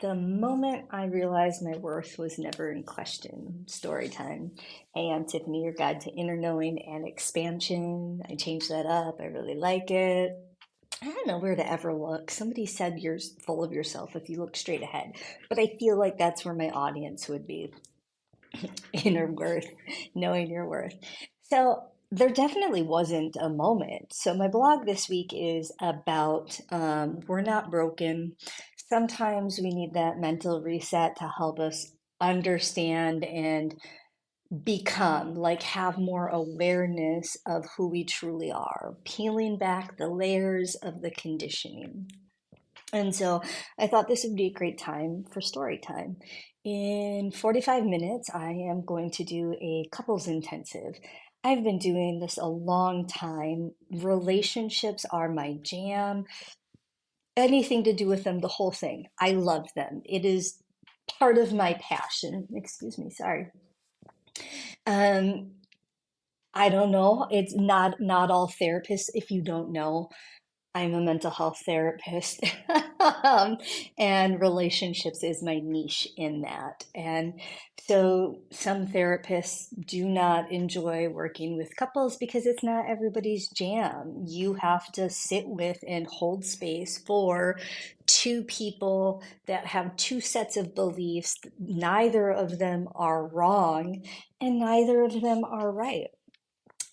The moment I realized my worth was never in question. Story time. Hey, I'm Tiffany, your guide to inner knowing and expansion. I changed that up. I really like it. I don't know where to ever look. Somebody said you're full of yourself if you look straight ahead, but I feel like that's where my audience would be. Inner worth, knowing your worth. So there definitely wasn't a moment. So my blog this week is about we're not broken. Sometimes we need that mental reset to help us understand and become, like, have more awareness of who we truly are, peeling back the layers of the conditioning. And so I thought this would be a great time for story time. In 45 minutes, I am going to do a couples intensive. I've been doing this a long time. Relationships are my jam. Anything to do with them, the whole thing. I love them. It is part of my passion. Excuse me, sorry. Um, I don't know. It's not all therapists, if you don't know, I'm a mental health therapist, and relationships is my niche in that. And so some therapists do not enjoy working with couples because it's not everybody's jam. You have to sit with and hold space for two people that have two sets of beliefs. Neither of them are wrong, and neither of them are right.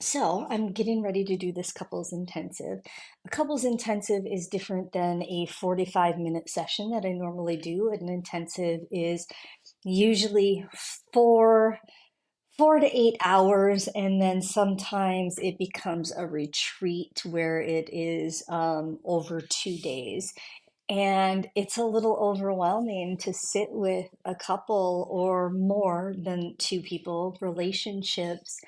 So I'm getting ready to do this couples intensive. A couples intensive is different than a 45-minute session that I normally do. An intensive is usually four, 4 to 8 hours, and then sometimes it becomes a retreat where it is over 2 days. And it's a little overwhelming to sit with a couple or more than two people, relationships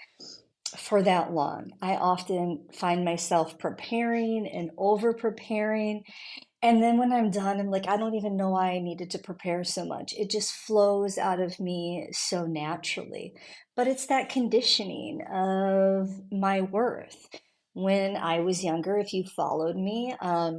for that long. I often find myself preparing and over preparing. And then when I'm done, I'm like, I don't even know why I needed to prepare so much. It just flows out of me so naturally. But it's that conditioning of my worth. When I was younger, if you followed me, I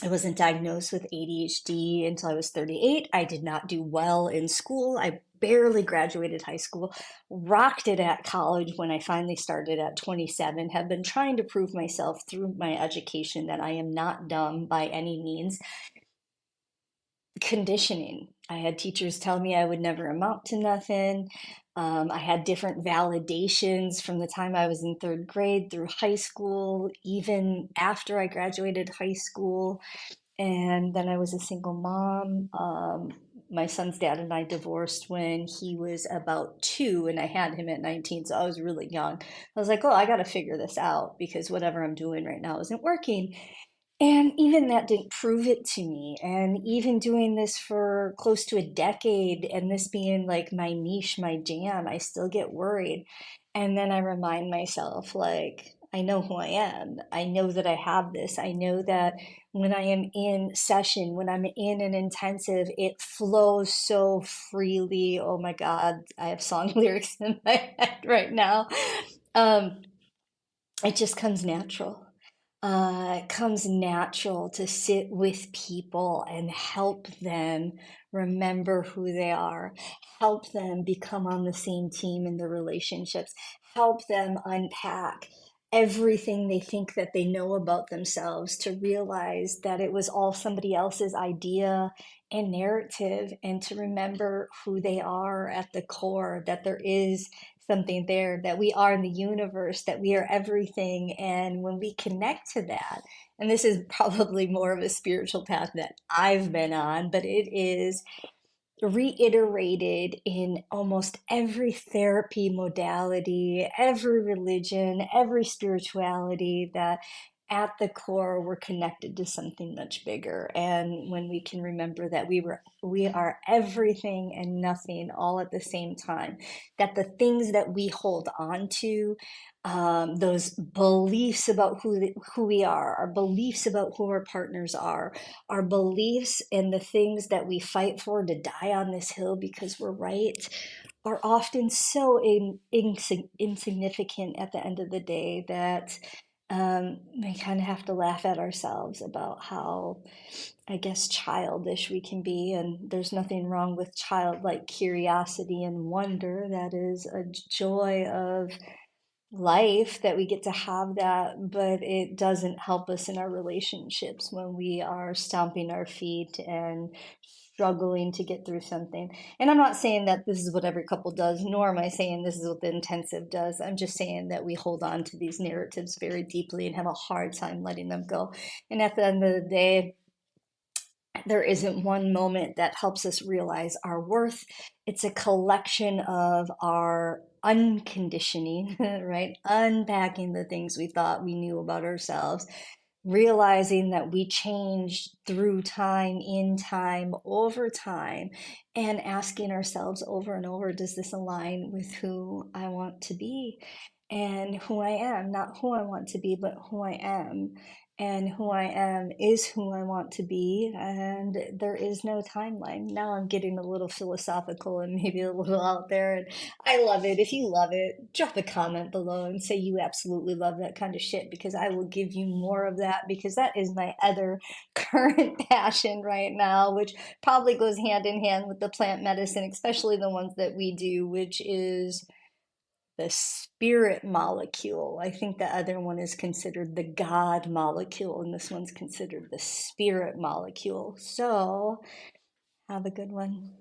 wasn't diagnosed with ADHD until I was 38. I did not do well in school. I barely graduated high school, rocked it at college when I finally started at 27, have been trying to prove myself through my education that I am not dumb by any means. Conditioning. I had teachers tell me I would never amount to nothing. I had different validations from the time I was in third grade through high school, even after I graduated high school. And then I was a single mom. My son's dad and I divorced when he was about 2, and I had him at 19, so I was really young. I was like, oh, I got to figure this out because whatever I'm doing right now isn't working. And even that didn't prove it to me. And even doing this for close to a decade and this being like my niche, my jam, I still get worried. And then I remind myself, like, I know who I am. I know that I have this. I know that when I am in session, when I'm in an intensive, it flows so freely. Oh my God, I have song lyrics in my head right now. Um, it just comes natural. It comes natural to sit with people and help them remember who they are, help them become on the same team in the relationships, help them unpack everything they think that they know about themselves to realize that it was all somebody else's idea and narrative, and to remember who they are at the core, that there is something there, that we are in the universe, that we are everything. And when we connect to that, and this is probably more of a spiritual path that I've been on, but it is reiterated in almost every therapy modality, every religion, every spirituality, that at the core we're connected to something much bigger. And when we can remember that we are everything and nothing all at the same time, that the things that we hold on to, those beliefs about who we are, our beliefs about who our partners are, our beliefs and the things that we fight for to die on this hill because we're right, are often so insignificant at the end of the day, that We kind of have to laugh at ourselves about how, I guess, childish we can be. And there's nothing wrong with childlike curiosity and wonder. That is a joy of life that we get to have that, but it doesn't help us in our relationships when we are stomping our feet and struggling to get through something. And I'm not saying that this is what every couple does, nor am I saying this is what the intensive does. I'm just saying that we hold on to these narratives very deeply and have a hard time letting them go. And at the end of the day, there isn't one moment that helps us realize our worth. It's a collection of our unconditioning, right? Unpacking the things we thought we knew about ourselves, realizing that we change through time, in time, over time, and asking ourselves over and over, does this align with who I want to be and who I am? Not who I want to be, but who I am. And who I am is who I want to be, and there is no timeline. Now I'm getting a little philosophical and maybe a little out there, and I love it. If you love it, drop a comment below and say you absolutely love that kind of shit, because I will give you more of that, because that is my other current passion right now, which probably goes hand in hand with the plant medicine, especially the ones that we do, which is the spirit molecule. I think the other one is considered the God molecule, and this one's considered the spirit molecule. So, have a good one.